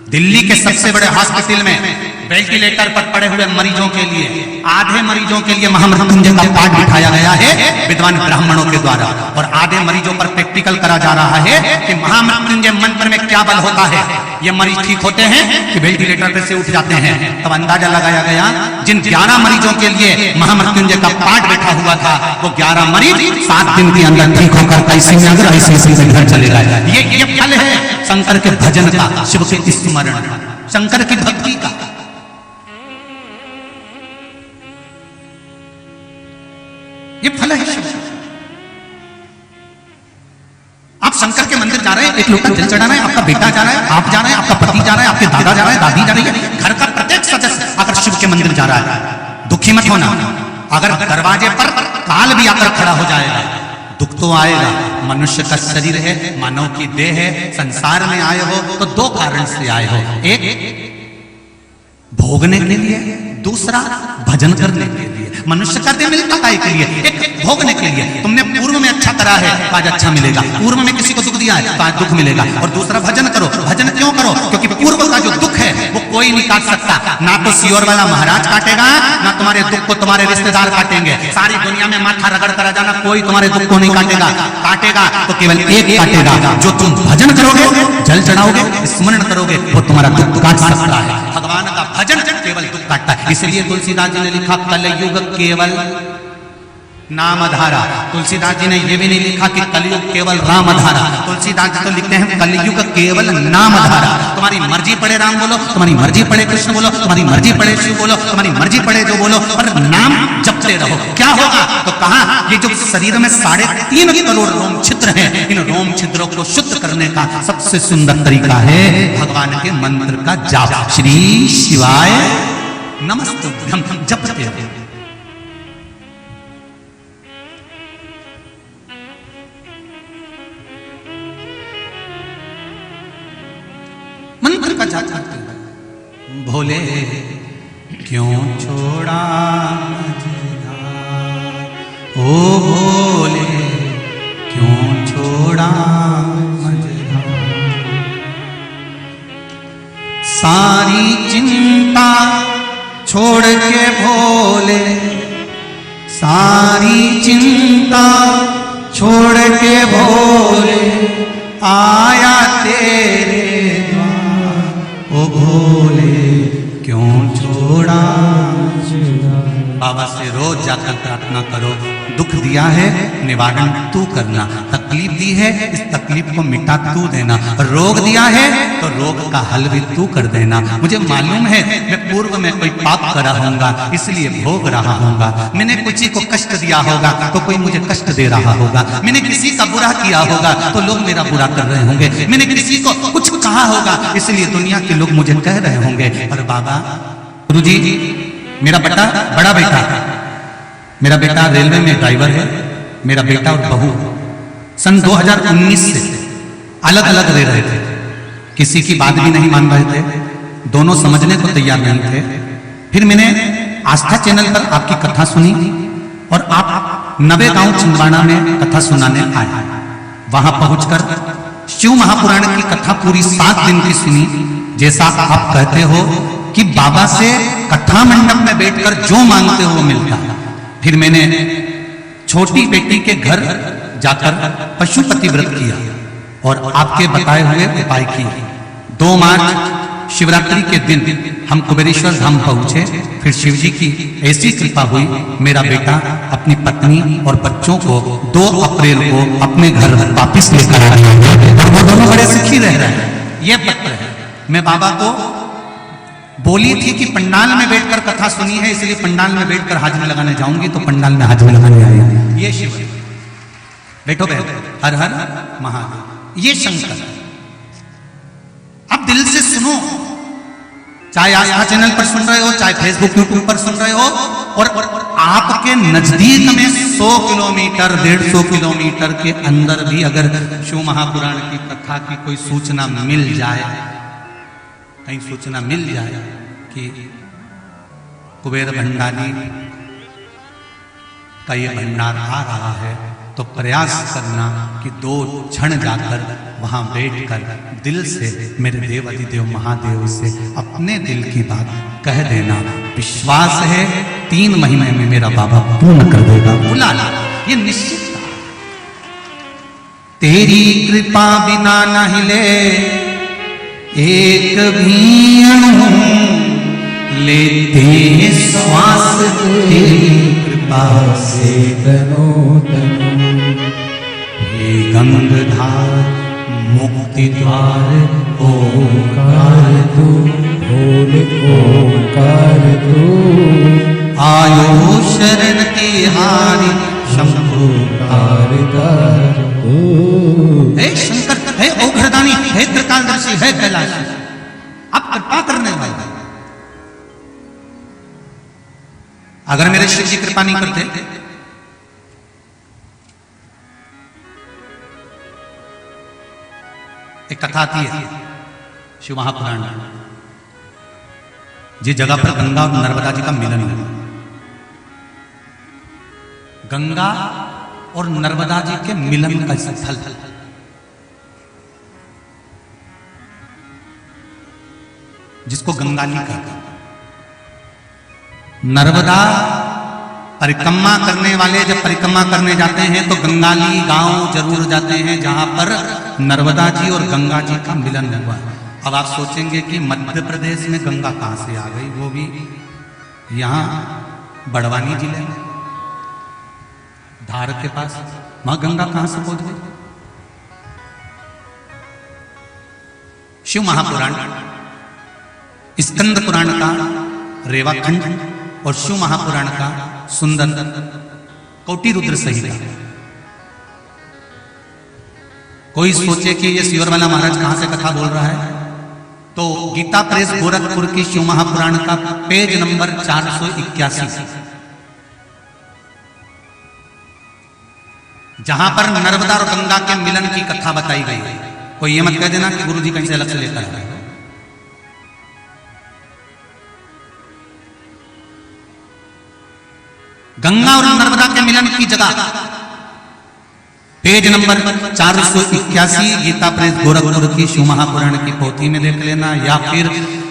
दिल्ली के सबसे बड़े हॉस्पिटल में वेंटिलेटर पर पड़े हुए मरीजों के लिए, आधे मरीजों के लिए महामृत्युंजय का पाठ बिठाया गया है विद्वान ब्राह्मणों के द्वारा, और आधे मरीजों पर प्रैक्टिकल करा जा रहा है कि महामृत्युंजय मंत्र में क्या बल होता है। ये मरीज ठीक होते हैं कि वेंटिलेटर पर से उठ जाते हैं। तब अंदाजा लगाया गया जिन 11 मरीजों के लिए महामृत्युंजय का पाठ बैठा हुआ था वो 11 मरीज 7 दिन के अंदर ठीक होकर ऐसे में अगर ऐसे घर चले गए। ये फल है शंकर के भजन का, शिव के स्मरण, शंकर की भक्ति का। ये फल है शिव। आप शंकर के मंदिर जा रहे हैं, एक लोटा जल चढ़ाना है, आपका बेटा जा रहा है, आप जा रहे हैं, आपका पति जा रहा है, आपके दादा जा रहा है, दादी जा रही है, घर का प्रत्येक सदस्य अगर शिव के मंदिर जा रहा है, दुखी मत होना। अगर दरवाजे पर काल भी आकर खड़ा हो जाएगा, दुख तो आएगा। मनुष्य का शरीर है, मानव की देह है, संसार में आए हो तो 2 कारण से आए हो, एक भोगने के लिए, दूसरा भजन करने के लिए। मनुष्य का देह मिलता है के लिए, एक भोगने के लिए। तुमने पूर्व में अच्छा करा है तो आज अच्छा मिलेगा, पूर्व में किसी को दुख दिया है तो आज दुख मिलेगा। और दूसरा भजन करो। भजन क्यों करो? क्योंकि पूर्व का जो दुख है वो कोई नहीं काट सकता। ना तो सियोर वाला महाराज काटेगा, ना तुम्हारे दुख को तुम्हारे रिश्तेदार काटेंगे। सारी दुनिया में माथा रगड़ करा जाना, कोई तुम्हारे दुख को नहीं काटेगा। काटेगा तो केवल एक काटेगा, जो तुम भजन करोगे, जल चढ़ाओगे, स्मरण करोगे, वो तुम्हारा दुख काट सकता है। भगवान का भजन केवल दुख काटता है। इसलिए तुलसीदास जी ने लिखा कलयुग केवल नामधारा। तुलसीदास जी ने यह भी नहीं लिखा कि कलयुग केवल रामधारा। तुलसीदास जी तो लिखते हैं कलयुग केवल नामधारा। तुम्हारी मर्जी पड़े राम बोलो, तुम्हारी मर्जी पड़े कृष्ण बोलो, तुम्हारी मर्जी पड़े शिव बोलो, तुम्हारी मर्जी पड़े जो बोलो, पर नाम जपते रहो। क्या होगा? तो कहा ये जो शरीर में 3.5 करोड़ रोम छिद्र हैं, इन रोम छिद्रों को शुद्ध करने का सबसे सुंदर तरीका है भगवान के मंत्र का जाप। श्री शिवाय नमस्तुभ्यं जपते रहो। मंत्र का जाप करते हैं। भोले क्यों छोड़ा मझधार, ओ भोले क्यों छोड़ा मझधार। सारी चिंता छोड़ के भोले, सारी चिंता छोड़ के भोले आया तेरे द्वार, ओ भोले क्यों छोड़ा। बाबा से रोज जाकर प्रार्थना करो। दुख दिया है निवारण तू करना, तकलीफ दी है इस तकलीफ को मिटा तू देना, रोग दिया है तो रोग का हल भी तू कर देना। मुझे मालूम है मैं पूर्व में कोई पाप करा होगा इसलिए भोग रहा होगा, मैंने किसी को कष्ट दिया होगा तो कोई मुझे कष्ट दे रहा होगा, मैंने किसी का बुरा किया होगा तो लोग मेरा बुरा कर रहे होंगे, मैंने किसी को कुछ कहा होगा इसलिए दुनिया के लोग मुझे कह रहे होंगे। और बाबा गुरुजी मेरा बड़ा बेटा, मेरा बेटा रेलवे में ड्राइवर है, मेरा बेटा और बहू सन 2019 से अलग अलग रह रहे थे, किसी की बात भी नहीं मान रहे थे, दोनों समझने को तैयार नहीं थे। फिर मैंने आस्था चैनल पर आपकी कथा सुनी और आप नवे गांव छिंदवाड़ा में कथा सुनाने आए। वहां पहुंचकर शिव महापुराण की कथा पूरी 7 दिन की सुनी। जैसा आप कहते हो कि बाबा से कथा मंडप में बैठकर जो मांगते हो वो मिलता है। फिर मैंने छोटी बेटी के घर जाकर पशुपति व्रत किया और आपके बताए हुए उपाय किए। 2 मार्च शिवरात्रि के दिन हम कुबेरेश्वर धाम पहुंचे। फिर शिव जी की ऐसी कृपा हुई, मेरा बेटा अपनी पत्नी और बच्चों को 2 अप्रैल को अपने घर वापिस लेकर आए और वो दोनों बड़े सुखी रह रहे हैं। ये पत्र है। मैं बाबा को बोली थी कि पंडाल में बैठकर कथा सुनी है इसलिए पंडाल में बैठकर हाजिरी लगाने जाऊंगी, तो पंडाल में हाजिरी लगाने आई। ये शिव, बैठो बैठो, हर हर महादेव। ये शंकर। अब दिल से सुनो, चाहे आस्था चैनल पर सुन रहे हो, चाहे फेसबुक यूट्यूब पर सुन रहे हो, और आपके नजदीक में 100 किलोमीटर 150 किलोमीटर के अंदर भी अगर शिव महापुराण की कथा की कोई सूचना मिल जाए, कहीं सूचना मिल जाए कि कुबेर भंडारी का ये भंडार आ रहा है, तो प्रयास करना कि 2 क्षण जाकर वहां बैठकर दिल से मेरे देव अधिदेव महादेव से अपने दिल की बात कह देना। विश्वास है 3 महीने में मेरा बाबा पूर्ण कर देगा। बुला ला, ये निश्चित था। तेरी कृपा बिना न हिले एक भी अणु, लेते हैं श्वास तेरी कृपा से तनो तनो। हे गंगधार मुक्ति द्वार ओंकार तू, बोल ओंकार तू। आयो शरण तिहारी शंभु तारदार तू। हे शंकर, हे औघड़दानी, हे त्रिकालदर्शी, हे कैलाशी, आप कृपा करने वाले। अगर मेरे शिव जी कृपा नहीं करते, एक कथा आती है शिव महापुराण में, जिस जगह पर गंगा और नर्मदा जी का मिलन हुआ। गंगा और नर्मदा जी के मिलन का स्थल जिसको गंगाली कहते हैं। नर्मदा परिक्रमा करने वाले जब परिक्रमा करने जाते हैं तो गंगाली गांव जरूर जाते हैं जहां पर नर्मदा जी और गंगा जी का मिलन हुआ। अब आप सोचेंगे कि मध्य प्रदेश में गंगा कहां से आ गई, वो भी यहां बड़वानी जिले में धार के पास, वहां गंगा कहां से पहुंच गई। शिव महापुराण स्कंद पुराण का रेवाखंड और शिव महापुराण का सुंदर कोटि रुद्र संहिता। कोई सोचे कि ये सिवरवाला महाराज कहां से कथा बोल रहा है, तो गीता प्रेस गोरखपुर की शिव महापुराण का पेज नंबर 481, जहां पर नर्मदा और गंगा के मिलन की कथा बताई गई है। कोई ये मत कह देना कि गुरुजी कहीं से अलग से लेकर आए। गंगा और नर्मदा के मिलन की जगह पेज नंबर 481 गीता प्रेस गोरखपुर की शिव महापुराण की पोथी में देख लेना, या फिर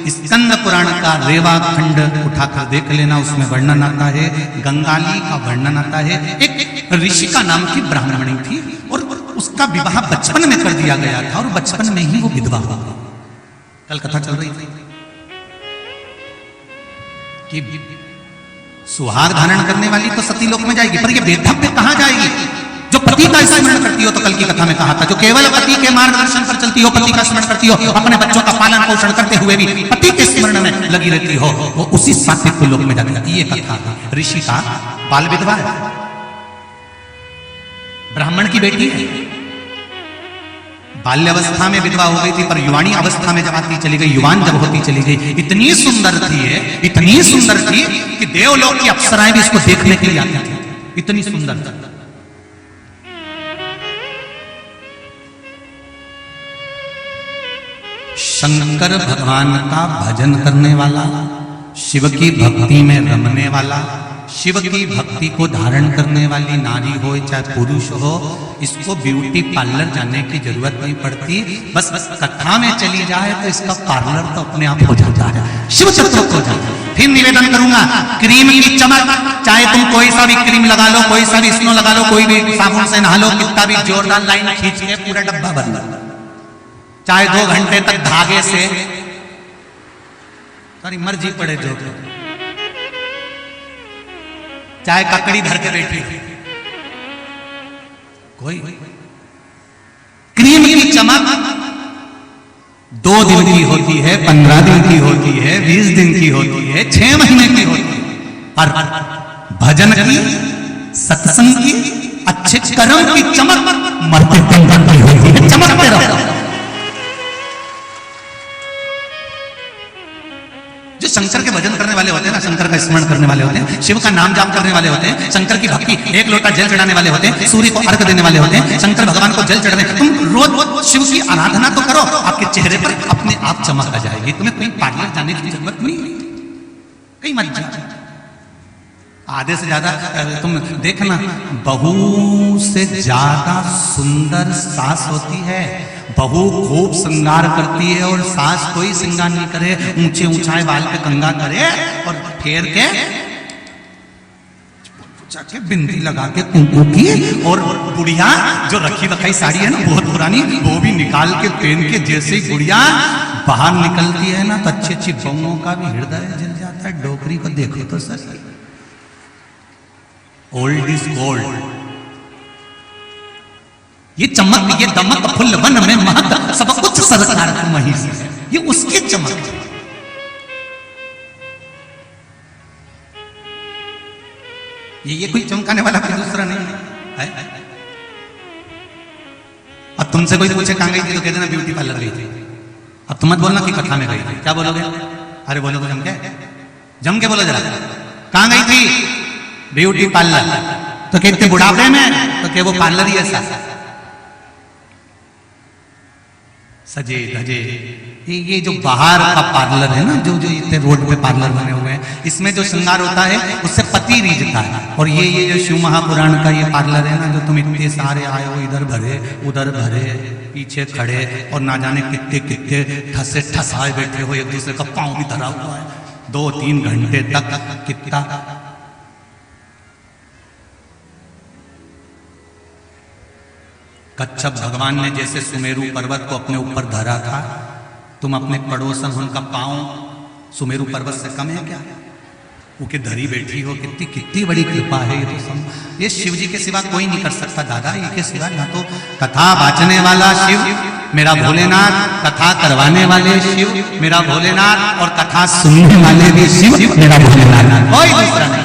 स्कंद पुराण का रेवा खंड उठाकर देख लेना। उसमें वर्णन आता है, गंगाली का वर्णन आता है। एक ऋषि का नाम की ब्राह्मणी थी और उसका विवाह बचपन में कर दिया गया था और बचपन में ही वो विधवा हो गई। कल कथा चल रही थी कि सुहाग धारण करने वाली तो सती लोक में जाएगी, पर ये बेधव्य कहां जाएगी? जो पति का स्मरण करती हो, तो कल की कथा में कहा था, जो केवल पति के मार्गदर्शन पर चलती हो, पति का स्मरण करती हो, अपने बच्चों का पालन पोषण करते हुए भी पति के स्मरण में लगी रहती हो, वो उसी सात्विक लोक में जाती। ये कथा ऋषि का बाल विधवा है, ब्राह्मण की बेटी है, बाल्यावस्था में विधवा हो गई थी, पर युवानी अवस्था में जब आती चली गई, युवान जब होती चली गई, इतनी सुंदर थी, इतनी सुंदर थी कि देवलोक की अप्सराएं भी इसको देखने के लिए आती थी, इतनी सुंदर थी। शंकर भगवान का भजन करने वाला, शिव की भक्ति में रमने वाला, शिव की भक्ति को धारण करने वाली नारी हो चाहे पुरुष हो, इसको ब्यूटी पार्लर जाने की जरूरत नहीं पड़ती। बस कथा में चली जाए तो इसका पार्लर तो अपने आप हो जाता है, शिव तत्व हो जाता है। फिर निवेदन करूंगा, क्रीम की चमक, चाहे तुम कोई सा भी क्रीम लगा लो, कोई सा भी स्नो लगा लो, कोई भी साबुन से नहा लो, कितना भी जोरदार लाइन खींच के पूरा डब्बा भर लो, चाहे 2 घंटे तक धागे से, सारी मर्जी पड़े जो, चाहे ककड़ी धर के बैठी, कोई क्रीम की चमक 2 दिन की होती है, 15 दिन की होती है, 20 दिन की होती है, 6 महीने की होती है, पर भजन की, सत्संग की, अच्छे कर्म की चमक मरते दिन की होती है। चमकते रहो। जो शंकर के भजन करने वाले होते हैं ना, शंकर का स्मरण करने वाले होते हैं, शिव का नाम जाप करने वाले होते हैं, शंकर की भक्ति, 1 लोटा जल चढ़ाने वाले होते हैं, सूर्य को अर्घ देने वाले होते हैं, शंकर भगवान को जल चढ़ाने, तुम रोज शिव की आराधना तो करो, आपके चेहरे पर अपने आप चमक आ जाएगी। तुम्हें कोई पार्लर जाने की जरूरत नहीं, कहीं मत जाओ। आधे से ज्यादा तुम देखना, बहू से ज्यादा सुंदर सास होती है। बहू खूब श्रृंगार करती है और सास कोई श्रृंगार नहीं करे, ऊंचे ऊंचाई बाल पे कंघा करे और फेर के जाके बिंदी लगा के कुंकू की, और गुड़िया जो रखी रखाई साड़ी है ना बहुत पुरानी, वो भी निकाल के पहन के, जैसे ही गुड़िया बाहर निकलती है ना तो अच्छी अच्छी बहुओं का भी हृदय जल जाता है। डोकरी को देखो तो सर, ओल्ड इज गोल्ड। ये चमक, ये दमक, फुल वन में महक, सब कुछ सरकार की महिष है, ये उसकी चमक है। ये कोई चमकाने वाला कोई दूसरा नहीं है। अब तुमसे कोई पूछे कहां गई थी तो कह देना ब्यूटी पार्लर गई थी। अब तुम मत बोलना कि कथा में गई थी, क्या बोलोगे? अरे बोलो तो जम के बोलो जरा, कहां गई थी? Beauty parlour. तो कहते बुढ़ापे में, तो क्या वो पार्लर ही ऐसा सजे धजे। ये जो बाहर का पार्लर है ना, जो इतने रोड पे पार्लर बने हुए हैं, इसमें जो श्रृंगार होता है उससे पति रीझता है। और ये जो शिव महापुराण का ये पार्लर है ना, जो तुम इतने सारे आए हो, इधर भरे उधर भरे, पीछे खड़े और ना जाने कितने कितने ठसे ठसाए बैठे हो, एक दूसरे का पांव भी धरा हुआ है 2-3 घंटे तक। कितना कच्छप भगवान ने जैसे सुमेरु पर्वत को अपने ऊपर धरा था, तुम अपने पड़ोसन उनका पांव सुमेरु पर्वत से कम है क्या? वो के धरी बैठी हो, कितनी बड़ी कृपा है ये तो। ये शिव जी के सिवा कोई नहीं कर सकता दादा, इनके सिवा ना तो कथा बांचने वाला शिव मेरा भोलेनाथ, कथा करवाने वाले शिव मेरा भोलेनाथ, और कथा सुनने वाले भी शिव मेरा भोलेनाथ, कोई दूसरा नहीं।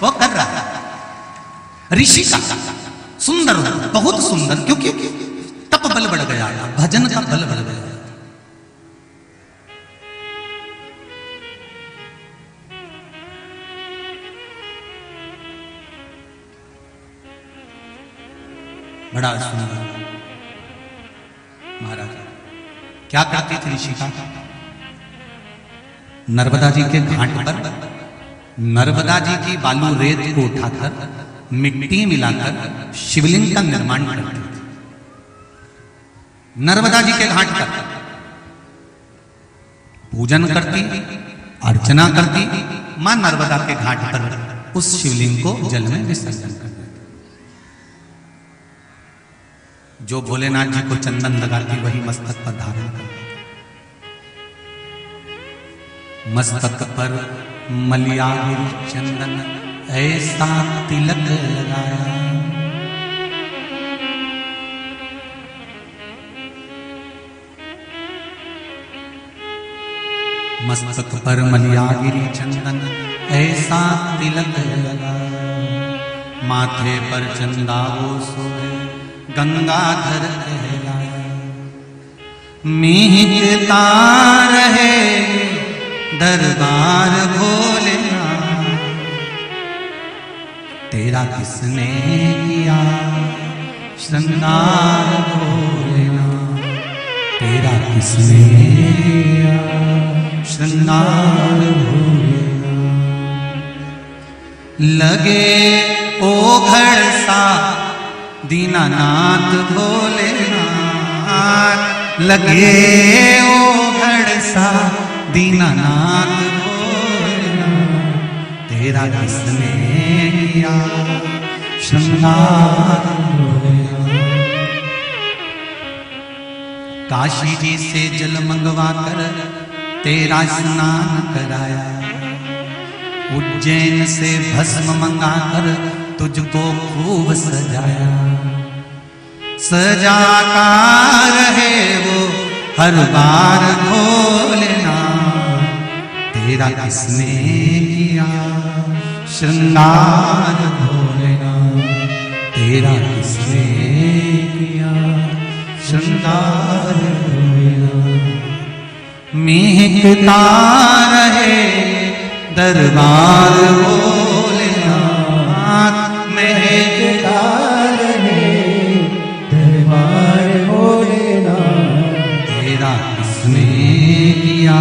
वो कर रहा है ऋषि का सुंदर, बहुत सुंदर, क्योंकि तप बल बढ़ गया, भजन का बल बढ़ गया। बड़ा सुंदर महाराज क्या करती थी ऋषिका? नर्मदा जी के घाट पर नर्मदा जी की बालू रेत को उठाकर मिट्टी मिलाकर शिवलिंग का निर्माण करती थी। नर्मदा जी के घाट पर पूजन करती, अर्चना करती, मां नर्मदा के घाट पर उस शिवलिंग को जल में विसर्जन करती। जो भोलेनाथ जी को चंदन लगाती वही मस्तक पर धारण करती। मस्तक पर मलियागिरी चंदन ऐसा तिलक लगाया, मस्तक पर मलियागिरी चंदन ऐसा तिलक लगाया, माथे पर चंदा वो सोए गंगाधर कहलाया। मींचता रहे दरबार भोलेनाथ, तेरा किसने किया श्रृंगार भोलेनाथ, तेरा किसने किया श्रृंगार भोलेनाथ। लगे ओघड़ सा दीनानाथ भोलेनाथ, लगे ओघड़ सा दीनानाथ भोलेनाथ, तेरा किसने किया श्रृंगार भोलेनाथ। काशी जी से जल मंगवा कर तेरा स्नान कराया, उज्जैन से भस्म मंगाकर तुझको खूब सजाया। सजाता रहे वो हर बार भोलेनाथ, तेरा किसने किया श्रृंगार भोलेनाथ, तेरा किसने किया श्रृंगार भोलेनाथ। महकता रहे दरबार भोलेनाथ, महकता रहे दरबार भोलेनाथ, तेरा किसने किया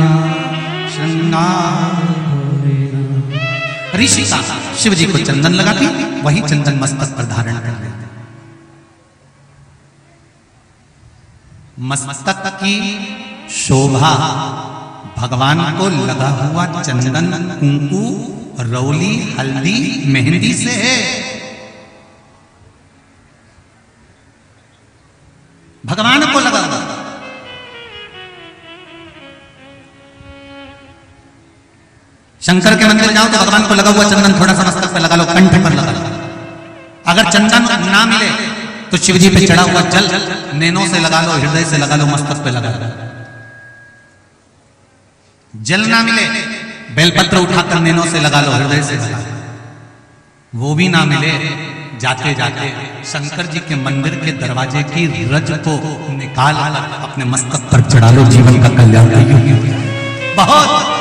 श्रृंगार भोलेनाथ। ऋषि का शिव जी को चंदन लगाती, वही चंदन मस्तक पर धारण कर लेते। मस्तक की शोभा भगवान को लगा हुआ चंदन, कुंकू, रौली, हल्दी, मेहंदी से है। भगवान को लगा हुआ। शंकर के मंदिर जाओ तो भगवान को लगा हुआ चंदन थोड़ा सा मस्तक पे लगा लो, कंठ पर लगा लो। अगर चंदन ना मिले तो शिव जी पे चढ़ा हुआ जल नैनों से लगा लो, हृदय से लगा लो, मस्तक पे लगा लो। जल ना मिले, बेलपत्र उठाकर नैनों से लगा लो, हृदय से लगा लो। वो भी ना मिले, जाते जाते शंकर जी के मंदिर के दरवाजे की रज को निकाल अपने मस्तक पर चढ़ा लो, जीवन का कल्याण बहुत।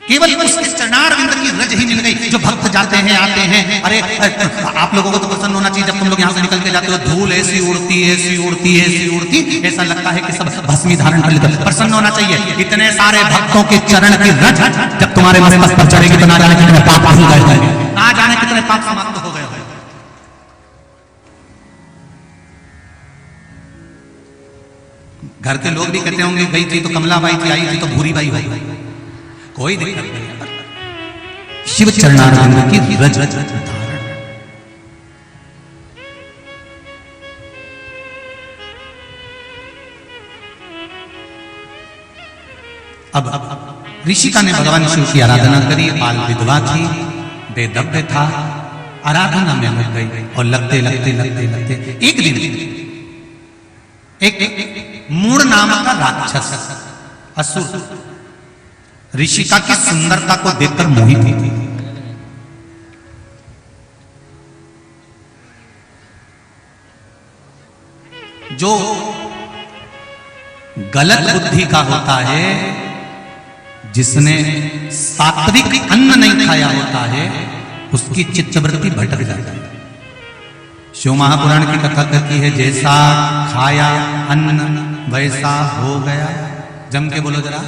केवल उसके चरणारविंद की रज ही मिल गई। जो भक्त जाते हैं आते हैं, अरे आप लोगों को तो प्रसन्न होना चाहिए जब तुम लोग यहाँ से निकल के जाते हो, धूल ऐसी उड़ती ऐसी उड़ती ऐसी उड़ती, ऐसा लगता है कि सब भस्मी धारण कर लेते। प्रसन्न होना चाहिए। इतने सारे भक्तों के चरण की रज जब तुम्हारे मस्तक पर चढ़ेगी तो ना जाने कितने पाप धुल गए, ना जाने कितने पाप समाप्त हो गए। घर के लोग भी कहते होंगे गई थी तो कमला बाई थी, आई थी तो भूरी बाई हुई, कोई दिक्कत नहीं। शिव चरणारविंद की रज धारण। अब ऋषिका ने भगवान शिव की आराधना करी, बाल विधवा थी, बेदव्य था, आराधना में लग गई और लगते लगते लगते लगते एक दिन एक मूढ़ नाम का राक्षस असुर ऋषिका की सुंदरता को देखकर मोहित थी। जो गलत बुद्धि का होता है, जिसने सात्विक अन्न नहीं खाया होता है, उसकी चित्तवृत्ति भटक जाती है। शिव महापुराण की कथा कहती है, जैसा खाया अन्न वैसा हो गया। जम के बोलो जरा,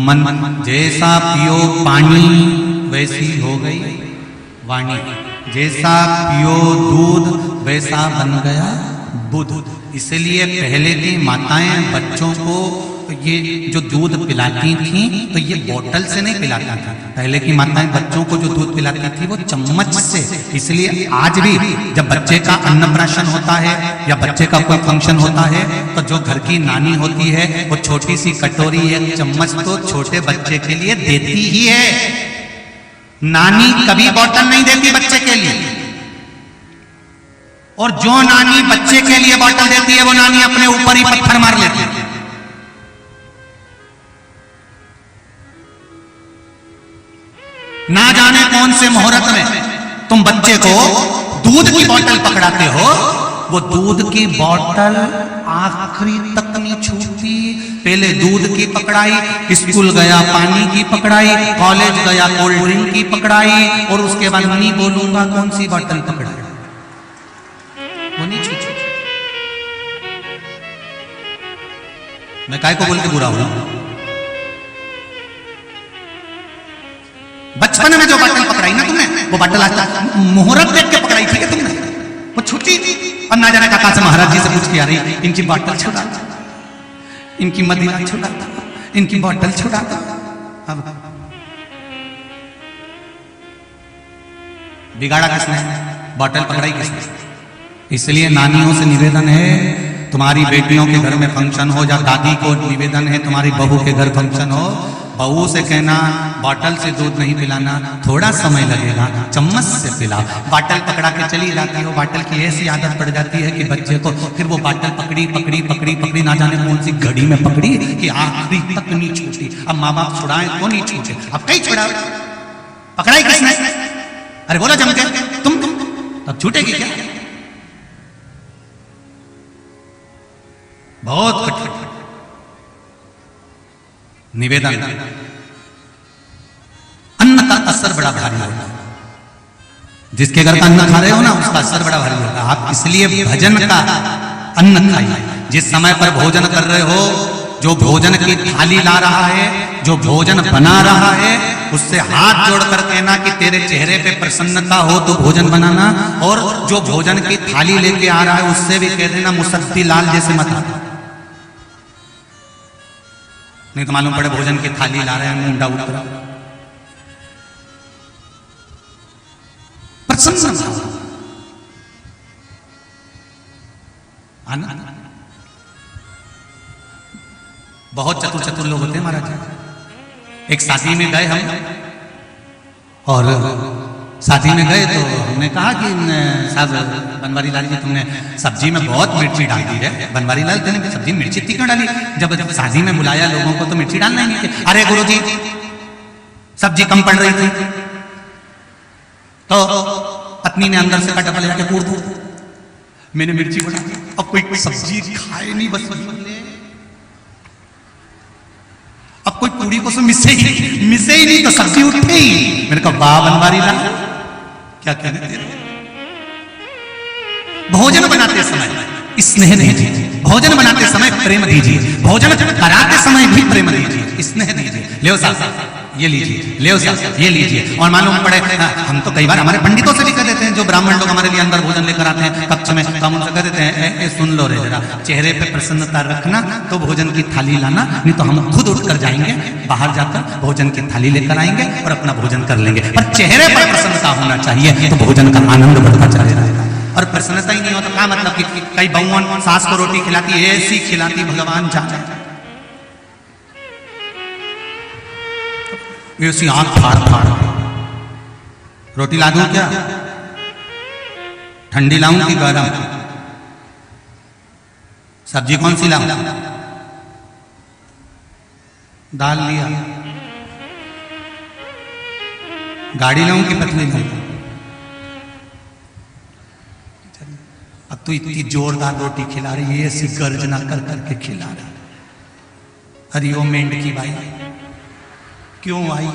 मन जैसा पियो पानी वैसी हो गई वाणी, जैसा पियो दूध वैसा बन गया बुध। इसलिए पहले की माताएं बच्चों को ये जो दूध पिलाती थी तो ये बोतल से नहीं पिलाती थी। पहले की माताएं बच्चों को जो दूध पिलाती थी वो चम्मच से। इसलिए आज भी जब बच्चे का अन्नप्राशन होता है या बच्चे का कोई फंक्शन होता है तो जो घर की नानी होती है वो छोटी सी कटोरी एक चम्मच तो छोटे बच्चे के लिए देती ही है। नानी कभी बोतल नहीं देती बच्चे के लिए, और जो नानी बच्चे के लिए बोतल देती है वो नानी अपने ऊपर ही पत्थर मार लेती है। ना जाने कौन से मुहूर्त में तुम बच्चे को दूध की बोतल पकड़ाते हो, वो दूध की बोतल आखिरी तक नहीं छूटती। पहले दूध की पकड़ाई, स्कूल गया पानी की पकड़ाई, कॉलेज गया कोल्ड ड्रिंक की पकड़ाई, और उसके बाद नहीं बोलूंगा कौन सी बोतल पकड़ाई, वो नहीं छूटी। मैं काय को बोल के बुरा हूं? बचपन में जो बाटल पकड़ाई ना तुमने, वो बाटल आज मुहूर्त देख के पकड़ाई थी तुमने, वो छुट्टी थी। और ना जाने काका से महाराज जी से पूछ के आ रही, इनकी बाटल छुड़ा दो, इनकी मदिरा छुड़ा दो, इनकी बाटल छुड़ा दो। अब बिगाड़ा किसने? बाटल पकड़ाई किसने? इसलिए नानियों से निवेदन है, तुम्हारी बेटियों के घर में फंक्शन हो, या दादी को निवेदन है तुम्हारी बहू के घर फंक्शन हो, बहू से कहना बॉटल से दूध नहीं पिलाना, थोड़ा समय लगेगा, चम्मच से पिलाओ। बॉटल पकड़ा के चली जाती हो, बॉटल की ऐसी आदत पड़ जाती है कि बच्चे को फिर वो बॉटल पकड़ी पकड़ी पकड़ी पकड़ी ना जाने कौन सी घड़ी में पकड़ी कि आखिरी तक नहीं छूटी। अब माँ बाप छुड़ाए तो नहीं छूटे, अब कहीं छुड़ा, पकड़ाई किसने? अरे बोला जम के तुम तब छूटेगी क्या? बहुत कठिन निवेदन। अन्न का असर बड़ा भारी होता है, जिसके घर का अन्न खा रहे हो ना उसका असर बड़ा भारी होता है। आप इसलिए भजन का अन्न खाइए। जिस समय पर भोजन कर रहे हो, जो भोजन की थाली ला रहा है, जो भोजन बना रहा है, उससे हाथ जोड़ कर कहना कि तेरे चेहरे पे प्रसन्नता हो तो भोजन बनाना, और जो भोजन की थाली लेके आ रहा है उससे भी कह देना मुसद्दी लाल जैसे मत आना, नहीं तो मालूम पड़े भोजन की थाली ला रहे हैं मुंडा उतरा। प्रसन्न आना। बहुत चतुर चतुर लोग होते हैं महाराज। एक शादी में गए हम, और शादी में गए तो हमने कहा कि साहब बनवारी लाल जी तुमने सब्जी में बहुत मिर्ची डाल दी है। बनवारी लाल तुमने सब्जी में मिर्ची इतनी क्यों डाली? जब शादी में बुलाया लोगों को तो मिर्ची डालना ही नहीं थी। अरे गुरुजी सब्जी कम पड़ रही थी तो पत्नी ने अंदर से कटा ले जाके कूड़ दू, मैंने मिर्ची बढ़ा दी। अब कोई सब्जी खाए नहीं, बस अब कोई पूरी को मिसे ही नहीं तो सब्जी उठे ही। मैंने कहा वाह बनवारी लाल क्या कहने तेरे। भोजन बनाते समय स्नेह दीजिए, भोजन बनाते समय प्रेम दीजिए, भोजन कराते समय भी प्रेम दीजिए, स्नेह दीजिए। ले साहब ये लीजिए, ले साहब ये लीजिए। और मालूम पड़े हम तो कई बार हमारे पंडितों से भी कह देते हैं, जो ब्राह्मण लोग हमारे लिए अंदर भोजन लेकर आते हैं कक्ष में, तो हम उनसे कह देते हैं सुन लो रे जरा, चेहरे पे प्रसन्नता रखना तो भोजन की थाली लाना, नहीं तो हम खुद उठ कर जाएंगे बाहर जाकर भोजन की थाली लेकर आएंगे और अपना भोजन कर लेंगे। पर चेहरे पर प्रसन्नता होना चाहिए तो भोजन का आनंद बढ़ता चले रहेगा। और प्रसन्नता ही नहीं हो तो क्या मतलब कि कई बहुओं सास को रोटी खिलाती, ऐसी खिलाती भगवान जाने, ऐसी आंख फाड़ फाड़ रोटी ला दूं क्या, ठंडी लाऊं कि गरम, सब्जी कौन सी लाऊं, दाल लिया, गाड़ी लाऊं कि पतली लाऊं। अब तो इतनी जोरदार रोटी खिला रही है, ऐसी गर्जना कर करके खिला रही। अरे ओ मेंढकी भाई क्यों आई,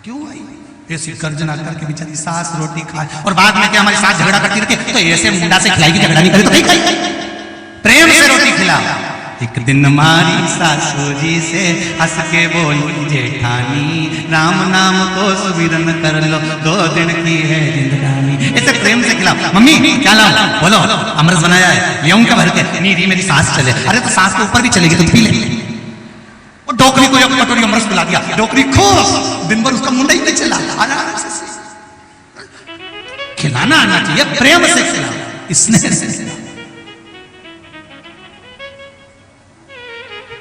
क्यों आई, ऐसी गर्जना करके बेचारी सास रोटी खाए। और बाद में क्या हमारी सास झगड़ा करती रहती, तो ऐसे मुंडा से खिलाएगी, झगड़ा नहीं करे तो नहीं खाई, प्रेम से रोटी खिला। एक दिन मारी सासू जी से हंस के बोली जेठानी, राम नाम को सुमिरन कर लो 2 दिन की है जिंदगानी। ऐसे प्रेम से खिला। मम्मी क्या लाऊं, बोलो अमृत बनाया है, ले क्या भर के, नहीं मेरी सास चले। अरे तो सास के ऊपर भी चलेगी तुम पी ले। डोकरी को एक कटोरी अमृत पिला दिया, डोकरी खुश, दिन भर उसका मुंडा ही नहीं चला। खिलाना आना चाहिए, प्रेम से खिलाओ, स्नेह से खिलाओ,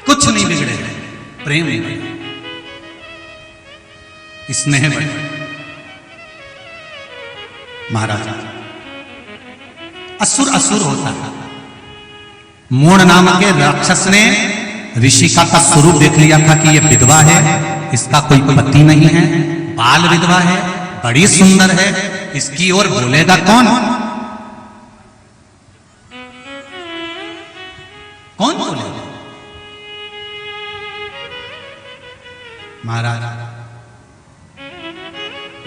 कुछ नहीं बिगड़े, प्रेम स्नेह बढ़े। महाराज असुर असुर होता है। मूढ़ नाम के राक्षस ने ऋषिका का स्वरूप देख लिया था कि यह विधवा है, इसका कोई पति नहीं है, बाल विधवा है, बड़ी सुंदर है, इसकी ओर बोलेगा कौन, कौन बोलेगा। महाराज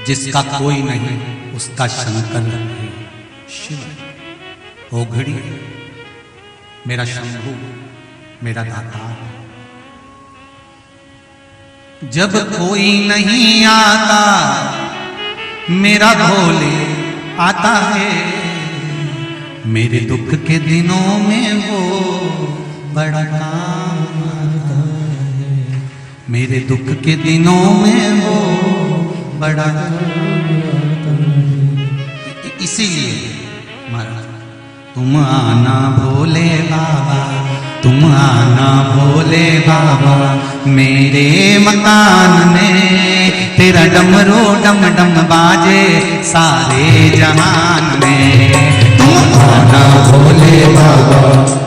जिसका कोई नहीं उसका शंकर है, शिव ओघड़ी मेरा शंभू मेरा दाता। जब कोई नहीं आता मेरा भोले आता है, मेरे दुख के दिनों में वो बड़ा काम आता है, मेरे दुख के दिनों में वो बड़ा इसीलिए महाराज तुम आना भोले बाबा, तुम आना भोले बाबा, मेरे मकान में तेरा डमरू डम डम बाजे सारे जहान में। तुम आना भोले बाबा,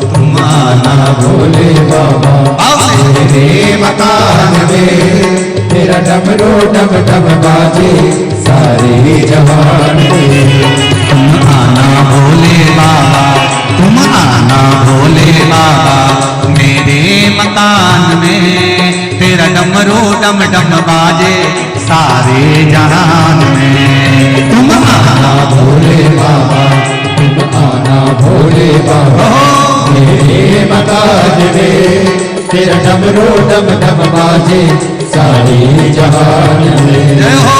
तुम आना भोले बाबा, मेरे मकान में तेरा डमरू डम डम बाजे सारे जहान में। तुम आना भोले बाबा, तुम आना भोले बाबा, मेरे मकान में तेरा डमरू डम डम बाजे सारे जहान में। तुम आना भोले बाबा, तुम आना भोले बाबा, मेरे मकान में तेरा डमरू डम डम बाजे सारे जहान में। जय हो।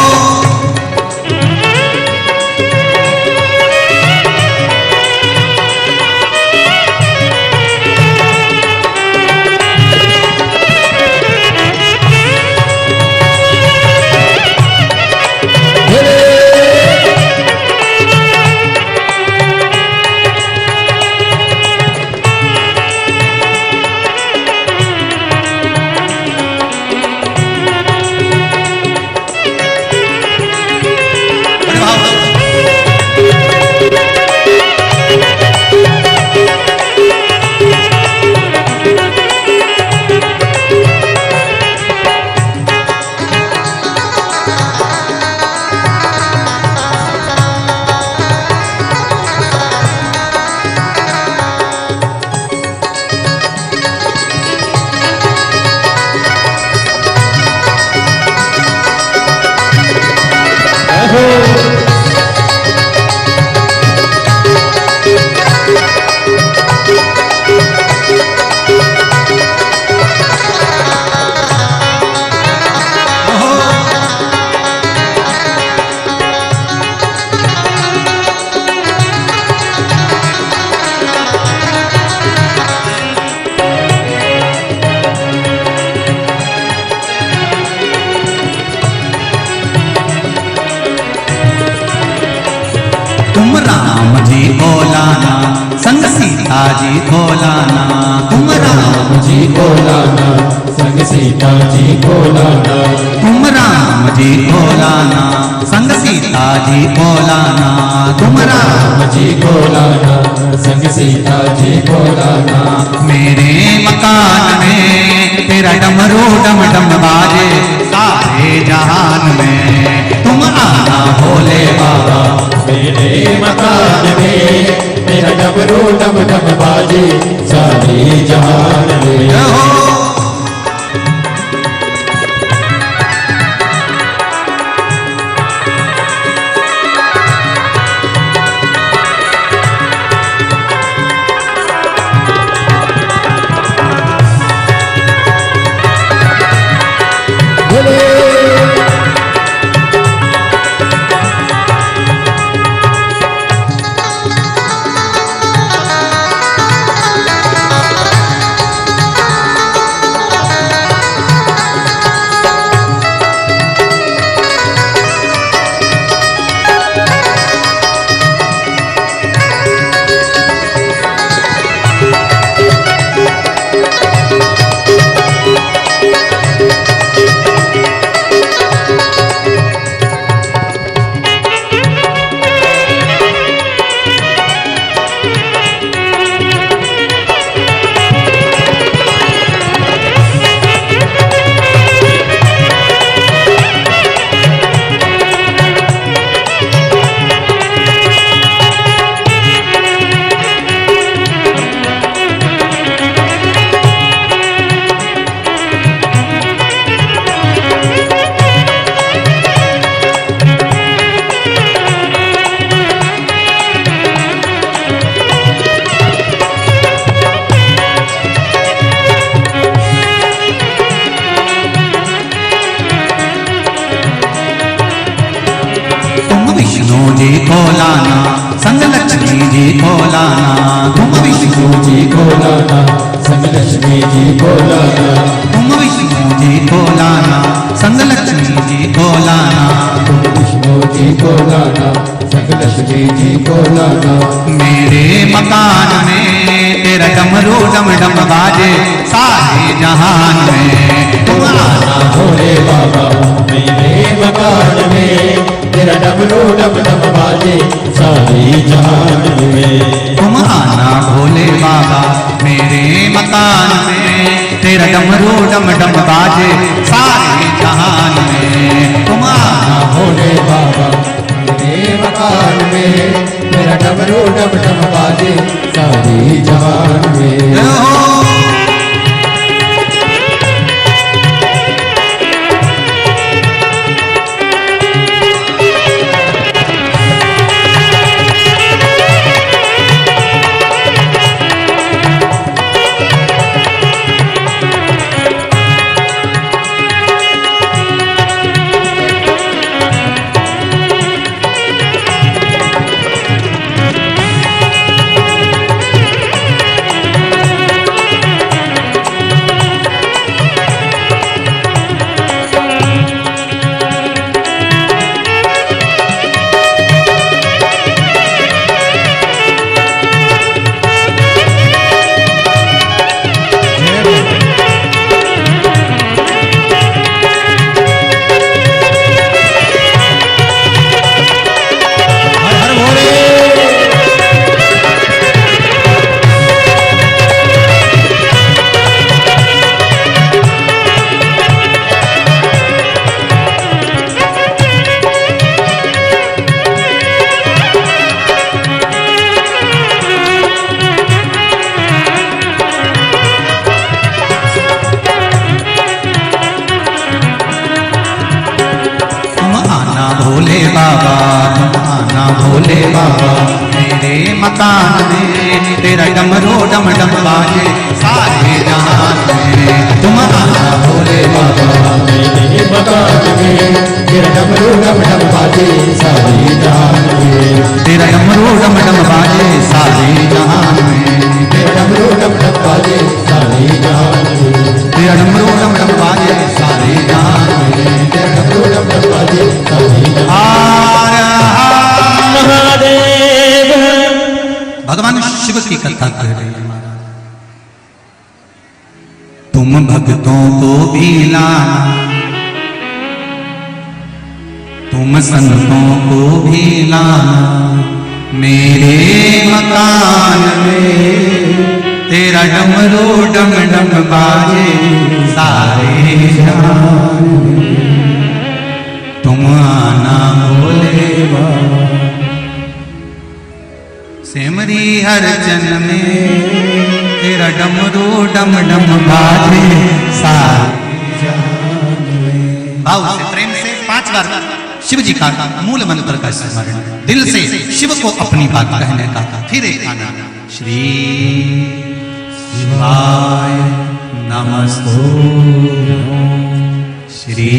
तुम राम जी को लाना संग सीता जी को लाना। तुम राम जी को लाना संग सीता जी को लाना। तुम राम जी को लाना संग सीता जी को लाना। तुम राम जी को लाना संग सीता जी को लाना। मेरे मकान में तेरा डमरू डम डम बाजे सारे जहान में। तुम आना भोले बाबा मेरे मकान में तेरा डमरू डम डम बाजे सारे जहान में। जय हो। विष्णु जी को लाना संग लक्ष्मी जी को लाना। तुम विष्णु जी को लाना संग लक्ष्मी जी को लाना। तुम विष्णु जी को लाना संग लक्ष्मी जी को लाना। तुम विष्णु जी को लाना संग लक्ष्मी जी को लाना। मेरे मकान में तेरा डमरू डम डम बाजे सारे जहान में। तुम आना भोले बाबा मेरे मकान में तेरा डमरू डम डम बाजे सारे जहान में। तुम आना भोले बाबा मेरे मकान में तेरा डमरू डम डम बाजे सारे जहान में। तुम आना भोले बाबा मेरे मकान में तेरा डमरू डम डम बाजे सारे जहान में। जय हो। बाबा तुम आना भोले बाबा, मेरे मकान में तेरा डमरू डम डम बाजे सारे जहान में। तुम आना भोले बाबा, मेरे मकान में तेरा डमरू डम डम बाजे सारे जहान में। तेरा डमरू डम डम बाजे सारे जहान में। तेरा डमरू डम डम बाजे सारे जहान में। तेरा डमरू डम डम बाजे सारे जहान में। तेरा डमरू डम डम बाजे सारे जहान में। महादेव भगवान शिव की कथा कह रही है। तुम भक्तों को भी लाना, तुम संतों को भी लाना, मेरे मकान में तेरा डमरू डम डम बाजे सारे जहान में। तुम आना भोले बाबा, सिमरी हर जन में तेरा डमरू डम डम बाजे सारे जहान में। भाव से प्रेम से 5 बार शिव जी का मूल मंत्र का स्मरण, दिल से शिव को अपनी बात कहने का। फिर एक गाना, श्री शिवाय नमस्तु, श्री